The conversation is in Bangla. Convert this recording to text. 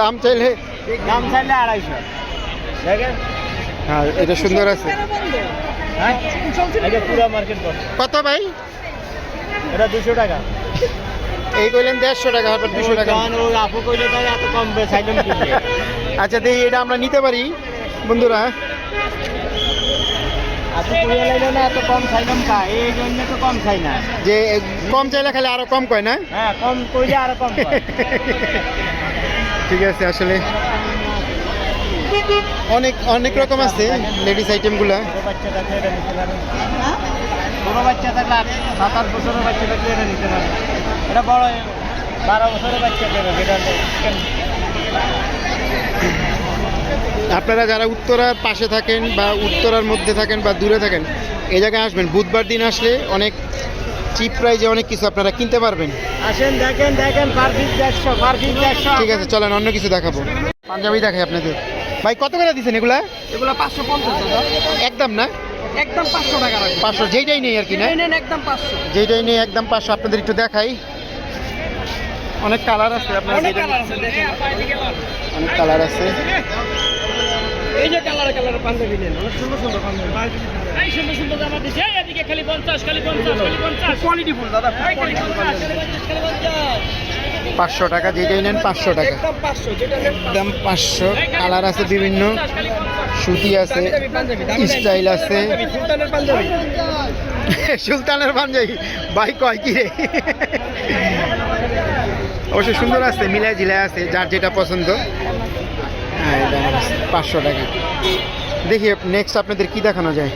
দাম চাইলে 250 দেখেন। হ্যাঁ এটা সুন্দর আছে। হ্যাঁ এটা পুরো মার্কেট করছে। কত ভাই? এটা 200 টাকা। এই কইলেন 150 টাকা, আবার 200 টাকা। ওই আপু কইলে তাই এত কম চাইলাম কিনলে। আচ্ছা দেখি এটা আমরা নিতে পারি বন্ধুরা। আপু কইলে লাইলো না এত কম চাইলাম কা, এই জন্য তো কম চাই না। যে কম চাইলে খালি আরো কম কয় না? হ্যাঁ কম কইলে আরো কম কয়। ঠিক আছে। আসলে অনেক অনেক রকম আছে লেডিস আইটেমগুলা। ছোট বাচ্চা থাকলে এটা নিতে পারেন। ছোট বাচ্চা থাকলে 7-8 বছরের বাচ্চা থাকলে এটা নিতে পারেন। এটা বড় 12 বছরের বাচ্চা দেবে এটা। আপনারা যারা উত্তরার পাশে থাকেন বা উত্তরার মধ্যে থাকেন বা দূরে থাকেন, এই জায়গায় আসবেন। বুধবার দিন আসলে অনেক চিপ প্রাইজে অনেক কিছু আপনারা কিনতে পারবেন। আসেন দেখেন দেখেন পারফিট 100 ঠিক আছে চলেন অন্য কিছু দেখাবো। পাঞ্জাবি দেখাই আপনাদের। ভাই কত করে দিচ্ছেন এগুলা? এগুলো 550 দাদা। একদম না, একদম 500 টাকা রাখবেন। 500 যেইটাই নেই আর কি না? নেন একদম 500। যেইটাই নেই একদম 500। আপনাদের একটু দেখাই, অনেক কালার আছে। আপনারা অনেক যেটা কালার আছে দেখেন। অনেক কালার আছে। এই যে কালারে পাঞ্জাবি নেন, অনেক সুন্দর সুন্দর পাঞ্জাবি। এই সুন্দর সুন্দর জামা দিছে, এদিকে খালি 50 খালি 50 কোয়ালিটি ফুল দাদা, কোয়ালিটি ফুল খালি 50 500 টাকা, যেটাই নেন 500 টাকা একদম 500 যেটা নেন একদম 500। কালার আছে বিভিন্ন, সুতি আছে, স্টাইল আছে। সুলতানের পাঞ্জাবি। সুলতানের পাঞ্জাবি ভাই কয় কি রে? অবশ্যই সুন্দর আছে, মিলাই ঝিলাই আছে, যার যেটা পছন্দ। হ্যাঁ 500 টাকা। দেখি নেক্সট আপনাদের কি দেখানো যায়।